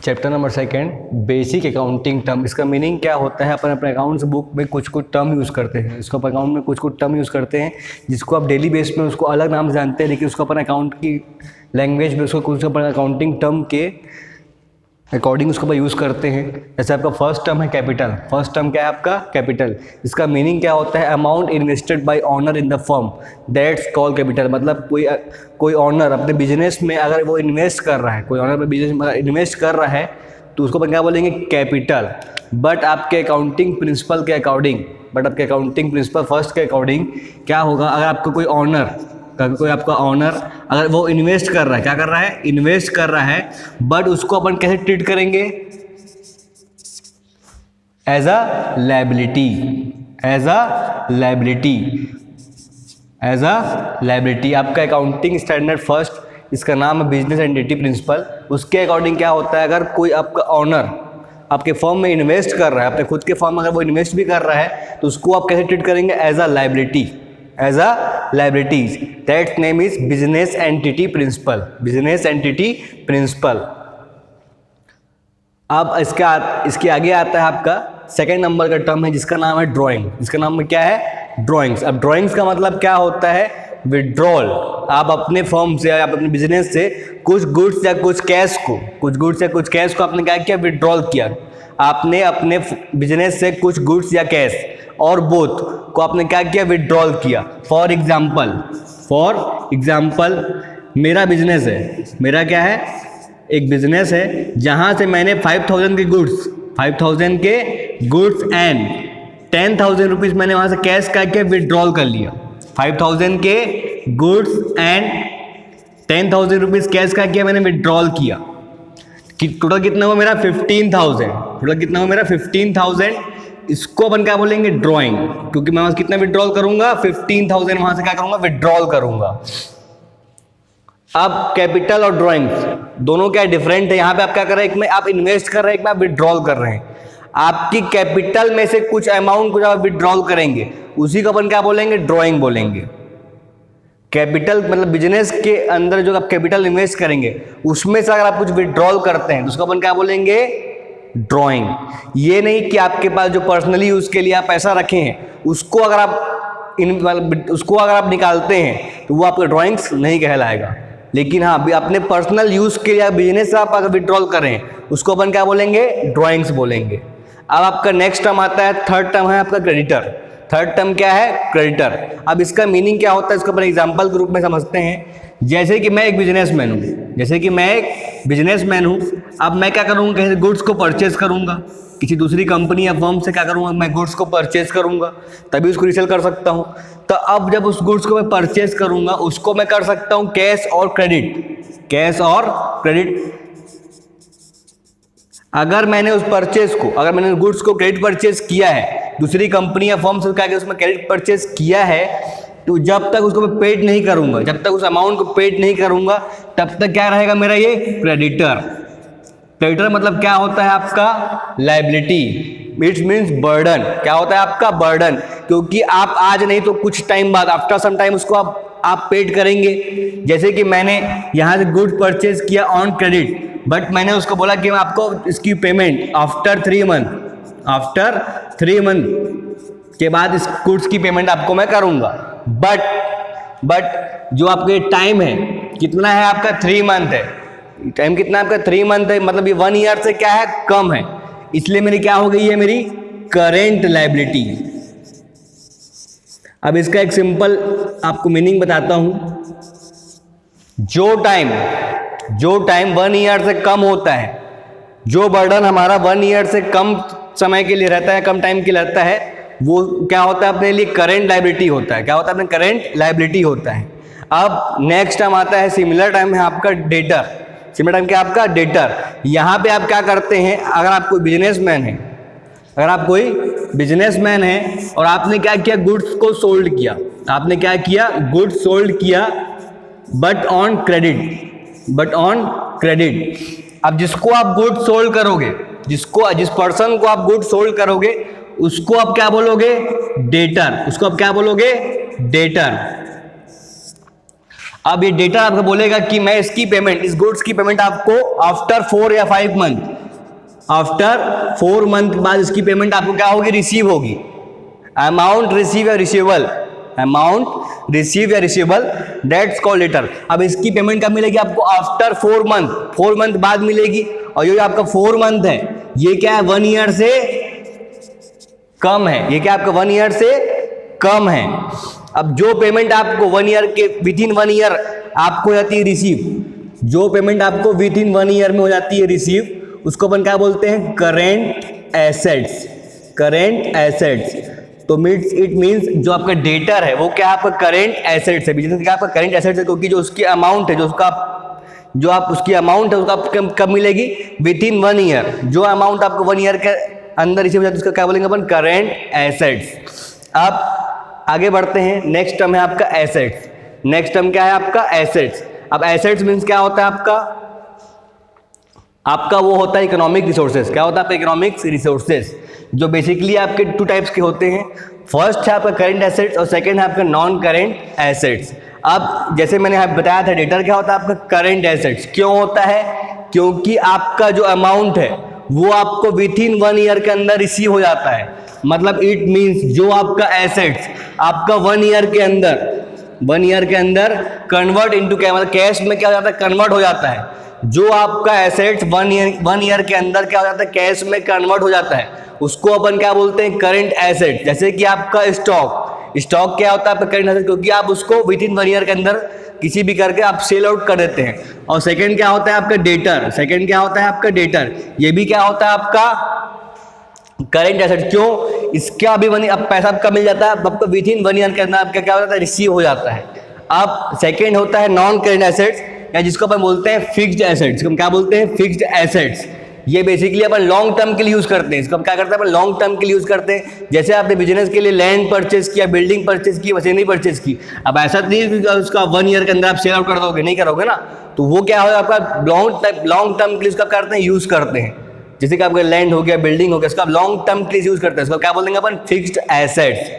Chapter number 2 basic accounting term. इसका meaning क्या होता है? अपन अपने अकाउंट्स बुक में कुछ टर्म यूज़ करते हैं, इसको अपन अकाउंट में कुछ टर्म यूज़ करते हैं जिसको आप डेली बेस में उसको अलग नाम से जानते हैं, लेकिन उसको अपन अकाउंट की लैंग्वेज में उसको कुछ अपन अकाउंटिंग टर्म के अकॉर्डिंग उसको अपन यूज़ करते हैं। जैसे आपका फर्स्ट टर्म है कैपिटल। फर्स्ट टर्म क्या है आपका? कैपिटल। इसका मीनिंग क्या होता है? Amount invested bye honour in the firm, that's called capital. मतलब कोई ऑनर अपने बिजनेस में अगर वो इन्वेस्ट कर रहा है, कोई ऑनर अपने बिजनेस में इन्वेस्ट कर रहा है तो उसको अपन क्या बोलेंगे? कैपिटल। बट आपके अकाउंटिंग प्रिंसिपल के अकॉर्डिंग फर्स्ट के अकॉर्डिंग क्या होगा? अगर आपको कोई आपका ऑनर अगर वो इन्वेस्ट कर रहा है, क्या कर रहा है? इन्वेस्ट कर रहा है, बट उसको अपन कैसे ट्रीट करेंगे? As a liability. आपका अकाउंटिंग स्टैंडर्ड फर्स्ट, इसका नाम है बिजनेस एंटिटी प्रिंसिपल। उसके अकॉर्डिंग क्या होता है? अगर कोई आपका ऑनर आपके फर्म में इन्वेस्ट कर रहा है, अपने खुद के फर्म में अगर वो इन्वेस्ट भी कर रहा है, तो उसको आप कैसे ट्रीट करेंगे? As a liabilities. That name is business entity principle. अब इसके आगे आता है आपका सेकेंड नंबर का टर्म है जिसका नाम है ड्राइंग। इसका नाम में क्या है? ड्राइंग्स। अब ड्राइंग्स का मतलब क्या होता है? विड्रॉल। आप अपने फर्म से, आप अपने बिजनेस से कुछ गुड्स या कुछ कैश को आपने क्या किया? विड्रॉल किया। आपने अपने बिजनेस से कुछ गुड्स या कैश और बोथ को आपने क्या किया? विड्रॉल किया। फॉर एग्जाम्पल मेरा बिजनेस है, मेरा क्या है? एक बिजनेस है जहां से मैंने 5,000 के गुड्स एंड 10,000 रुपीज़ मैंने वहां से कैश का क्या? विड्रॉल कर लिया। 5,000 के गुड्स एंड 10,000 रुपीज़ कैश का किया, मैंने विड्रॉल किया। टोटल कितना हुआ मेरा? 15,000। इसको अपन क्या बोलेंगे? ड्राइंग। क्योंकि मैं वहां कितना विड्रॉल करूंगा? 15,000 वहां से क्या करूंगा? विड्रॉल करूंगा। अब कैपिटल और ड्राइंग्स दोनों क्या डिफरेंट है? यहाँ पे आप क्या कर रहे हैं? एक में आप इन्वेस्ट कर रहे हैं, एक में आप विड्रॉल कर रहे हैं। आपकी कैपिटल में से कुछ अमाउंट को जब आप विड्रॉल करेंगे उसी को अपन क्या बोलेंगे? ड्राइंग बोलेंगे। कैपिटल मतलब बिजनेस के अंदर जो आप कैपिटल इन्वेस्ट करेंगे उसमें से अगर आप कुछ विड्रॉल करते हैं तो उसको अपन क्या बोलेंगे? ड्राइंग। ये नहीं कि आपके पास जो पर्सनली यूज के लिए आप पैसा रखे हैं उसको अगर आप निकालते हैं तो वो आपका ड्राइंग्स नहीं कहलाएगा। लेकिन हाँ, अपने पर्सनल यूज के लिए बिजनेस से आप अगर विड्रॉल करें उसको अपन क्या बोलेंगे? ड्राइंग्स बोलेंगे। अब आपका नेक्स्ट टर्म आता है, थर्ड टर्म है आपका क्रेडिटर। थर्ड टर्म क्या है? क्रेडिटर। अब इसका मीनिंग क्या होता है? इसको अपन एग्जाम्पल के रूप में समझते हैं। जैसे कि मैं एक बिजनेसमैन हूँ, अब मैं क्या करूँगा? कहीं गुड्स को परचेज करूँगा, किसी दूसरी कंपनी या फर्म से क्या करूँगा? मैं गुड्स को परचेज करूँगा, तभी उसको रीसेल कर सकता हूँ। तो अब जब उस गुड्स को मैं परचेज करूँगा उसको मैं कर सकता हूँ कैश और क्रेडिट। अगर मैंने गुड्स को क्रेडिट परचेज किया है, दूसरी कंपनी या फर्म से क्या उसमें क्रेडिट परचेज किया है, तो जब तक उसको मैं पेड नहीं करूंगा, जब तक उस अमाउंट को पेड नहीं करूंगा, तब तक क्या रहेगा मेरा? ये क्रेडिटर मतलब क्या होता है आपका? लायबिलिटी। It means burden. क्या होता है आपका? बर्डन। क्योंकि आप आज नहीं तो कुछ टाइम बाद, आफ्टर सम टाइम, उसको आप पेड करेंगे। जैसे कि मैंने यहाँ से गुड्स परचेज किया ऑन क्रेडिट, बट मैंने उसको बोला कि मैं आपको इसकी पेमेंट आफ्टर 3 मंथ के बाद इस गुड्स की पेमेंट आपको मैं करूंगा। बट जो आपके टाइम है कितना है आपका? 3 मंथ है। टाइम कितना आपका? 3 मंथ है, मतलब ये 1 ईयर से क्या है? कम है। इसलिए मेरी क्या हो गई है? मेरी करेंट लायबिलिटी। अब इसका एक सिंपल आपको मीनिंग बताता हूं। जो टाइम 1 ईयर से कम होता है, जो बर्डन हमारा 1 ईयर से कम समय के लिए रहता है, कम टाइम के लिए रहता है, वो क्या होता है? अपने लिए करेंट लायबिलिटी होता है। क्या होता है? अपने करेंट लायबिलिटी होता है। अब नेक्स्ट टाइम आता है सिमिलर टाइम है आपका डेटर। सिमिलर टाइम क्या आपका? डेटर। यहाँ पे आप क्या करते हैं? अगर आप कोई बिजनेसमैन है और आपने क्या किया? गुड्स को सोल्ड किया। आपने क्या किया? गुड्स सोल्ड किया बट ऑन क्रेडिट। अब जिसको आप गुड्स सोल्ड करोगे, जिस पर्सन को आप गुड्स सोल्ड करोगे उसको आप क्या बोलोगे? डेटर। उसको आप क्या बोलोगे? डेटर। अब ये डेटा आपको बोलेगा कि मैं इसकी पेमेंट, इस गुड्स की पेमेंट आपको आफ्टर 4 या 5 मंथ, आफ्टर 4 मंथ बाद इसकी पेमेंट आपको क्या होगी, रिसीव होगी। अमाउंट रिसीव या रिसीवेबल, अमाउंट रिसीव या रिसीवेबल, दैट्स कॉल्ड लेटर। अब इसकी पेमेंट कब मिलेगी आपको, आफ्टर 4 मंथ, 4 मंथ बाद मिलेगी। और ये आपका 4 मंथ है, ये क्या है, 1 ईयर से कम है, ये क्या आपका 1 ईयर से कम है। अब जो पेमेंट आपको 1 ईयर के विद इन 1 ईयर आपको हो जाती है रिसीव, जो पेमेंट आपको विद इन 1 ईयर में हो जाती है रिसीव, उसको अपन क्या बोलते हैं, करेंट एसेट्स, करेंट एसेट्स। तो इट मीन्स जो आपका डेटर है वो क्या आपका करेंट एसेट्स है, बिजनेस क्या आपका करेंट एसेट्स है, क्योंकि जो उसकी अमाउंट है, जो आप उसकी अमाउंट है उसका कब मिलेगी, विद इन 1 ईयर। जो अमाउंट आपको 1 ईयर के अंदर रिसीव हो जाती है उसका क्या बोलेंगे अपन, करेंट एसेट्स। अब आगे बढ़ते हैं, नेक्स्ट टर्म है आपका एसेट्स। नेक्स्ट टर्म क्या है आपका, एसेट्स। अब एसेट्स मीन्स क्या होता है आपका वो होता है इकोनॉमिक रिसोर्सेज। क्या होता है आपका, इकोनॉमिक रिसोर्सेज, जो बेसिकली आपके 2 टाइप्स के होते हैं। फर्स्ट है आपका करेंट एसेट्स और सेकंड है आपका नॉन करेंट एसेट्स। अब जैसे मैंने आपको बताया था, डेटर क्या होता है आपका, करेंट एसेट्स। क्यों होता है, क्योंकि आपका जो अमाउंट है वो आपको विद इन 1 ईयर के अंदर रिसीव हो जाता है। मतलब इट मीन्स जो आपका एसेट्स आपका 1 ईयर के अंदर कन्वर्ट इनटू कैश में क्या हो जाता है, कन्वर्ट हो जाता है। जो आपका एसेट्स 1 ईयर के अंदर क्या हो जाता है, कैश में कन्वर्ट हो जाता है, उसको अपन क्या बोलते हैं, करंट एसेट। जैसे कि आपका स्टॉक क्या होता है आपका करंट एसेट, क्योंकि आप उसको विद इन 1 ईयर के अंदर किसी भी करके आप सेल आउट कर देते हैं। और सेकंड क्या होता है आपका डेटर, ये भी क्या होता है आपका करेंट एसेट। क्यों, इसका भी अब पैसा आपका मिल जाता है, आपका विद इन 1 ईयर के अंदर आपका क्या हो जाता है, रिसीव हो जाता है। अब सेकंड होता है नॉन करेंट एसेट्स, या जिसको अपन बोलते हैं फिक्स्ड एसेट्स। हम क्या बोलते हैं, फिक्स्ड एसेट्स। ये बेसिकली अपन लॉन्ग टर्म के लिए यूज करते हैं। इसको हम क्या करते हैं, अपन लॉन्ग टर्म के लिए यूज करते हैं। जैसे आपने बिजनेस के लिए लैंड परचेज किया, बिल्डिंग परचेज की, मशीनरी परचेज की। अब ऐसा नहीं है उसका 1 ईयर के अंदर आप सेल आउट कर दोगे, नहीं करोगे ना। तो वो क्या होगा आपका लॉन्ग टर्म के लिए उसका करते हैं, यूज करते हैं। जैसे कि आपका लैंड हो गया, बिल्डिंग हो गया, इसका लॉन्ग टर्म के लिए यूज करते हैं। इसको क्या बोलेंगे अपन, फिक्स्ड एसेट्स।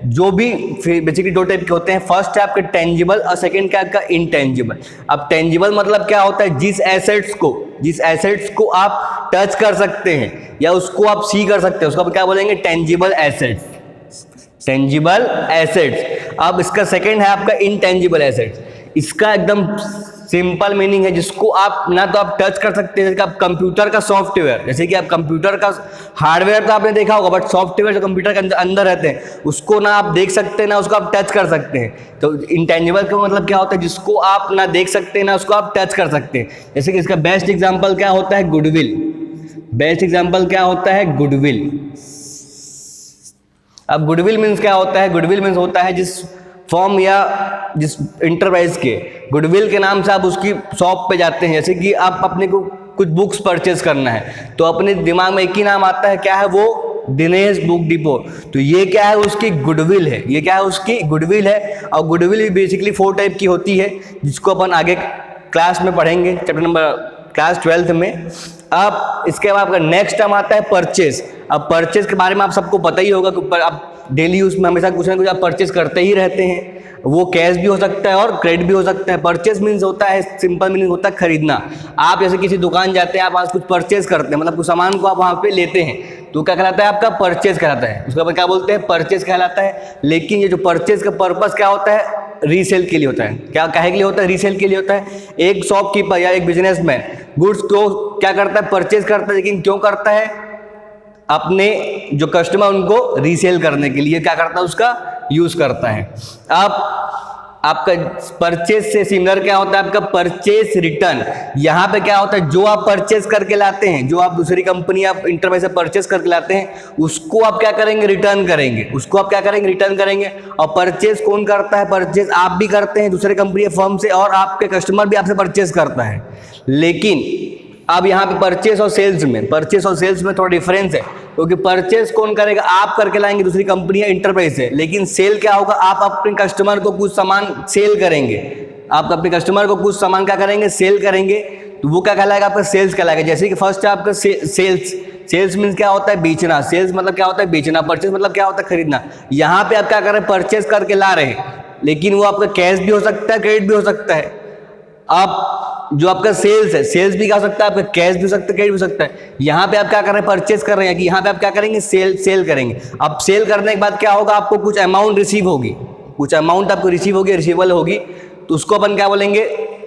जो भी बेसिकली 2 टाइप के होते हैं। फर्स्ट है आपका टेंजिबल और सेकंड क्या आपका इंटेंजिबल। अब टेंजिबल मतलब क्या होता है, जिस एसेट्स को आप टच कर सकते हैं या उसको आप सी कर सकते हैं, उसको आप क्या बोलेंगे, टेंजिबल एसेट्स। अब इसका सेकंड है आपका इंटेंजिबल एसेट्स। इसका एकदम सिंपल मीनिंग है, जिसको आप ना तो आप टच कर सकते हैं, जैसे आप कंप्यूटर का सॉफ्टवेयर, जैसे कि आप कंप्यूटर का हार्डवेयर तो आपने देखा होगा, बट सॉफ्टवेयर जो कंप्यूटर के अंदर रहते हैं उसको ना आप देख सकते हैं ना उसको आप टच कर सकते हैं। तो इंटेंजिबल का मतलब क्या होता है, जिसको आप ना देख सकते हैं ना उसको आप टच कर सकते हैं। जैसे कि इसका बेस्ट एग्जाम्पल क्या होता है, गुडविल। अब गुडविल मीन्स क्या होता है, गुडविल मीन्स होता है जिस फॉर्म या जिस इंटरप्राइज के गुडविल के नाम से आप उसकी शॉप पे जाते हैं। जैसे कि आप अपने को कुछ बुक्स परचेज करना है तो अपने दिमाग में एक ही नाम आता है, क्या है वो, दिनेश बुक डिपो। तो ये क्या है, उसकी गुडविल है, और गुडविल भी बेसिकली 4 टाइप की होती है, जिसको अपन आगे क्लास में पढ़ेंगे, चैप्टर नंबर क्लास 12th में। अब इसके बाद आपका नेक्स्ट टर्म आता है परचेज। अब परचेज के बारे में आप सबको पता ही होगा कि आप डेली यूज में हमेशा कुछ ना कुछ आप परचेज करते ही रहते हैं। वो कैश भी हो सकता है और क्रेडिट भी हो सकता है। परचेज मीन्स होता है, सिंपल मीनिंग होता है खरीदना। आप जैसे किसी दुकान जाते हैं, आप वहाँ कुछ परचेज करते हैं, मतलब कुछ सामान को आप वहाँ पे लेते हैं, तो क्या कहलाता है आपका, परचेज कहलाता है। उसको अपन क्या बोलते हैं, परचेज कहलाता है। लेकिन ये जो परचेज का पर्पस क्या होता है, रीसेल के लिए होता है। क्या काहे के लिए होता है, रीसेल के लिए होता है। एक शॉपकीपर या एक बिजनेसमैन गुड्स को क्या करता है, परचेज करता है। लेकिन क्यों करता है, अपने जो कस्टमर उनको रीसेल करने के लिए क्या करता है, उसका यूज करता है। अब आपका परचेज से सिमिलर क्या होता है, आपका परचेज रिटर्न। यहाँ पे क्या होता है, जो आप परचेज करके लाते हैं, जो आप दूसरी कंपनी आप इंटरप्राइज से परचेज करके लाते हैं, उसको आप क्या करेंगे, रिटर्न करेंगे। और परचेज कौन करता है, परचेज आप भी करते हैं दूसरे कंपनी या फर्म से, और आपके कस्टमर भी आपसे परचेज करता है। लेकिन अब यहाँ पे परचेज और सेल्स में थोड़ा डिफरेंस है, क्योंकि परचेज कौन करेगा, आप करके लाएंगे दूसरी कंपनी या इंटरप्राइज से। लेकिन सेल क्या होगा, आप अपने कस्टमर को कुछ सामान सेल करेंगे, क्या करेंगे, सेल करेंगे। तो वो क्या कहलाएगा, आपका सेल्स कहलाएगा। जैसे कि फर्स्ट है आपका सेल्स मीन्स क्या होता है, बेचना। सेल्स मतलब क्या होता है, बेचना। परचेज मतलब क्या होता है, खरीदना। यहाँ पे आप क्या कर रहे हैं, परचेज करके ला रहे हैं। लेकिन वो आपका कैश भी हो सकता है, क्रेडिट भी हो सकता है। आप जो आपका सेल्स है, सेल्स भी क्या हो सकता है, आपका कैश भी हो सकता है, क्रेडिट भी हो सकता है। यहाँ पे आप क्या कर रहे हैं, परचेस कर रहे हैं, कि यहाँ पे आप क्या करेंगे, सेल करेंगे। अब सेल करने के बाद क्या होगा, आपको कुछ अमाउंट रिसीव होगी, कुछ अमाउंट आपको रिसीव होगी, रिसीवेबल होगी, तो उसको अपन क्या बोलेंगे,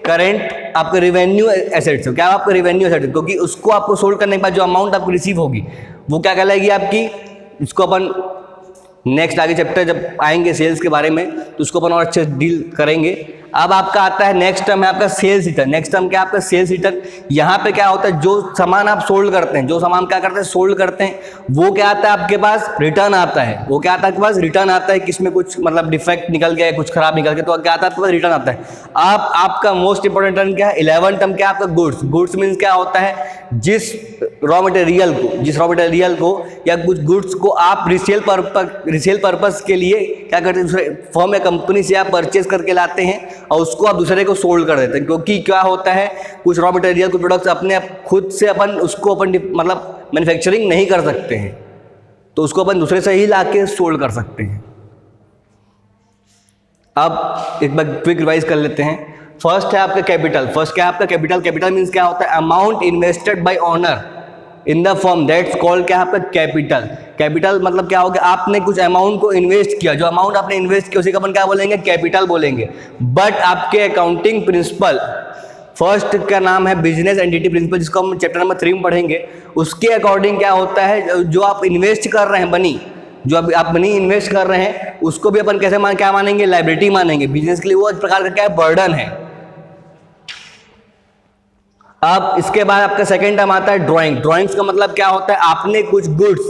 करंट आपका रेवेन्यू एसेट्स। क्या आपका रेवेन्यू एसेट्स, क्योंकि उसको आपको सोल्ड करने के बाद जो अमाउंट आपको रिसीव होगी वो क्या कहलाएगी आपकी। इसको अपन नेक्स्ट आगे चैप्टर जब आएंगे सेल्स के बारे में तो उसको अपन और अच्छे डील करेंगे। अब आपका आता है नेक्स्ट टर्म है आपका सेल्स रिटर्न। नेक्स्ट टर्म क्या है आपका सेल्स रिटर्न। यहाँ पे क्या होता है, जो सामान आप सोल्ड करते हैं, जो सामान क्या करते हैं, सोल्ड करते हैं, वो क्या आता है आपके पास, रिटर्न आता है। वो क्या आता है आपके पास, रिटर्न आता है। किसमें कुछ मतलब डिफेक्ट निकल गया, कुछ खराब निकल गया, तो क्या आता है आपके पास, रिटर्न आता है। अब आपका मोस्ट इंपॉर्टेंट टर्म क्या है, 11 टर्म क्या है आपका, गुड्स। गुड्स मीन्स क्या होता है, जिस रॉ मटेरियल को या कुछ गुड्स को आप रिसेल पर्पस के लिए क्या करते हैं, दूसरे फर्म या कंपनी से आप परचेज करके लाते हैं और उसको आप दूसरे को सोल्ड कर देते हैं। क्योंकि क्या होता है, कुछ रॉ मटेरियल, कुछ प्रोडक्ट्स अपने खुद से अपन उसको अपन मतलब मैन्युफैक्चरिंग नहीं कर सकते हैं, तो उसको अपन दूसरे से ही लाके सोल्ड कर सकते हैं। अब एक बार क्विक रिवाइज कर लेते हैं। फर्स्ट है आपका कैपिटल। फर्स्ट क्या है आपका कैपिटल। कैपिटल मीन्स क्या होता है, amount invested bye owner in the firm, that's called क्या है आपका कैपिटल। कैपिटल मतलब क्या होगा, आपने कुछ अमाउंट को इन्वेस्ट किया, जो अमाउंट आपने इन्वेस्ट किया उसी का अपन क्या बोलेंगे, कैपिटल बोलेंगे। बट आपके अकाउंटिंग प्रिंसिपल फर्स्ट का नाम है बिजनेस एंटिटी प्रिंसिपल, जिसको हम चैप्टर नंबर 3 में पढ़ेंगे। उसके अकॉर्डिंग क्या होता है, जो आप इन्वेस्ट कर रहे हैं मनी, जो अभी आप मनी इन्वेस्ट कर रहे हैं, उसको भी अपन कैसे क्या मानेंगे, लायबिलिटी मानेंगे। बिजनेस के लिए वो एक प्रकार का क्या है, बर्डन है। अब इसके बाद आपका सेकंड टर्म आता है ड्राइंग। ड्राइंग्स का मतलब क्या होता है, आपने कुछ गुड्स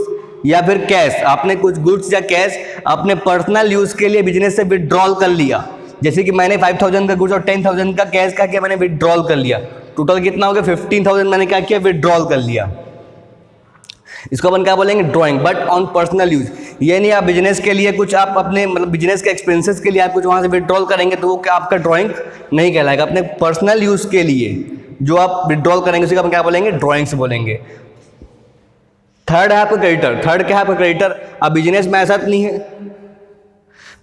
या फिर कैश, आपने कुछ गुड्स या कैश अपने पर्सनल यूज के लिए बिजनेस से विड्रॉल कर लिया। जैसे कि मैंने 5000 का गुड्स और 10,000 का कैश का किया, मैंने विड्रॉल कर लिया। टोटल कितना हो गया, 15,000 मैंने क्या किया, विड्रॉल कर लिया। इसको अपन क्या बोलेंगे, drawing. But on personal use, ये नहीं आप बिजनेस के लिए कुछ आप अपने मतलब बिजनेस के एक्सपेंसेस के लिए आप कुछ वहां से विड्रॉल करेंगे तो वो क्या आपका ड्राइंग नहीं कहलाएगा। अपने पर्सनल यूज के लिए जो आप विड्रॉल करेंगे उसी का अपन क्या बोलेंगे, ड्राइंग्स बोलेंगे। थर्ड है आपका क्रेडिटर। थर्ड क्या है आपका क्रेडिटर। अब बिजनेस में ऐसा तो नहीं है,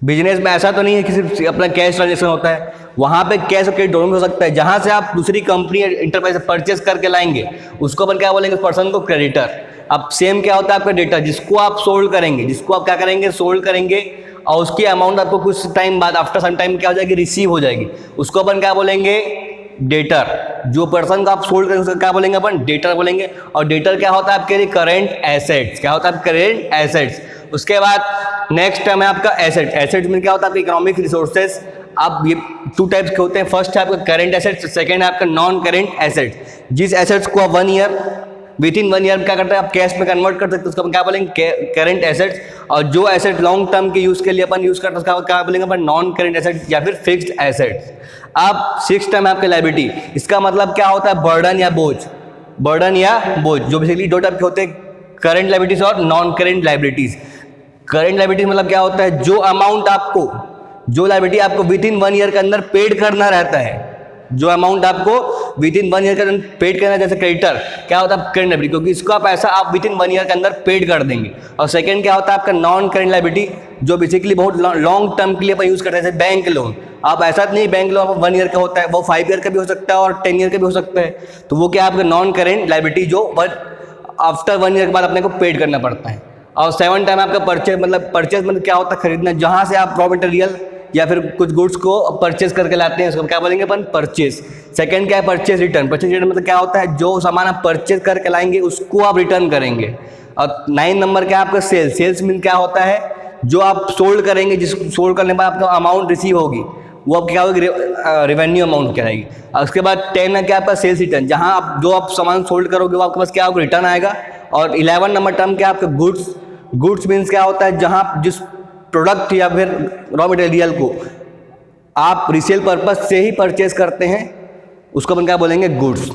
बिजनेस में ऐसा तो नहीं है कि सिर्फ अपना कैश ट्रांजेक्शन होता है, वहां पे कैश और क्रेडिट दोनों में हो सकता है। जहां से आप दूसरी कंपनी इंटरप्राइज से परचेस करके लाएंगे उसको अपन क्या बोलेंगे, उस पर्सन को क्रेडिटर। अब सेम क्या होता है आपका डेटर, जिसको आप सोल्ड करेंगे, जिसको आप क्या करेंगे, सोल्ड करेंगे और उसकी अमाउंट आपको कुछ टाइम बाद आफ्टर सम टाइम क्या हो जाएगी, रिसीव हो जाएगी, उसको अपन क्या बोलेंगे, डेटर। जो पर्सन को आप सोल्ड करेंगे उसको क्या बोलेंगे अपन, डेटर बोलेंगे। और डेटर क्या होता है आपके लिए, करेंट एसेट्स। क्या होता है करेंट एसेट्स। उसके बाद नेक्स्ट टर्म है आपका एसेट। एसेट में क्या होता है आपके इकोनॉमिक रिसोर्सेज। अब ये 2 टाइप्स के होते हैं। फर्स्ट है आपका करेंट एसेट्स, सेकंड है आपका नॉन करेंट एसेट्स। जिस एसेट्स को आप 1 ईयर विद इन 1 ईयर क्या करते हैं, आप कैश में कन्वर्ट कर सकते हैं, उसको हम क्या बोलेंगे, करेंट एसेट्स। और जो एसेट लॉन्ग टर्म के यूज के लिए अपन यूज करते हैं उसका क्या बोलेंगे अपन, नॉन करेंट एसेट या फिर फिक्स्ड एसेट्स। अब 6 टर्म है आपका लायबिलिटी। इसका मतलब क्या होता है, बर्डन या बोझ। बर्डन या बोझ, जो बेसिकली 2 टाइप के होते हैं, करेंट लायबिलिटीज और non current liabilities. Current liabilities मतलब क्या होता है, जो अमाउंट आपको, जो लायबिलिटी आपको विद इन 1 ईयर के अंदर पेड करना रहता है, जो अमाउंट आपको विद इन 1 ईयर के अंदर पेड करना है, जैसे क्रेडिटर क्या होता है करेंट लायबिलिटी, क्योंकि इसको आप ऐसा आप विद इन 1 ईयर के अंदर पेड कर देंगे। और सेकंड क्या होता है आपका नॉन करेंट लायबिलिटी, जो बेसिकली बहुत लॉन्ग टर्म के लिए अपन यूज करते हैं, जैसे बैंक लोन। आप ऐसा नहीं, बैंक लोन 1 ईयर का होता है, वो 5 ईयर का भी हो सकता है और 10 ईयर का भी हो सकता है। तो वो क्या आपका नॉन करेंट लायबिलिटी, जो आफ्टर 1 ईयर के बाद अपने को पेड करना पड़ता है। और 7 टाइम आपका परचेज। परचेज मतलब क्या होता है, खरीदना। जहाँ से आप रॉ मटेरियल या फिर कुछ गुड्स को परचेज करके लाते हैं उसको क्या बोलेंगे अपन, परचेज। सेकंड क्या है, परचेज रिटर्न। परचेज रिटर्न मतलब क्या होता है, जो सामान आप परचेज करके लाएंगे उसको आप रिटर्न करेंगे। और 9 नंबर क्या है आपका सेल्स। सेल्स मीन क्या होता है, जो आप सोल्ड करेंगे, जिस सोल्ड करने के बाद आपका अमाउंट रिसीव होगी वो अब क्या होगी, रेवेन्यू अमाउंट क्या आएगी। और उसके बाद 10 है क्या आपका सेल्स रिटर्न, जहाँ आप जो आप सामान सोल्ड करोगे वो आपके पास क्या होगा, रिटर्न आएगा। और 11 नंबर टर्म क्या आपका गुड्स। गुड्स मीन्स क्या होता है, जहाँ जिस प्रोडक्ट या फिर रॉ मटेरियल को आप रीसेल पर्पस से ही परचेज करते हैं उसको अपन क्या बोलेंगे, गुड्स।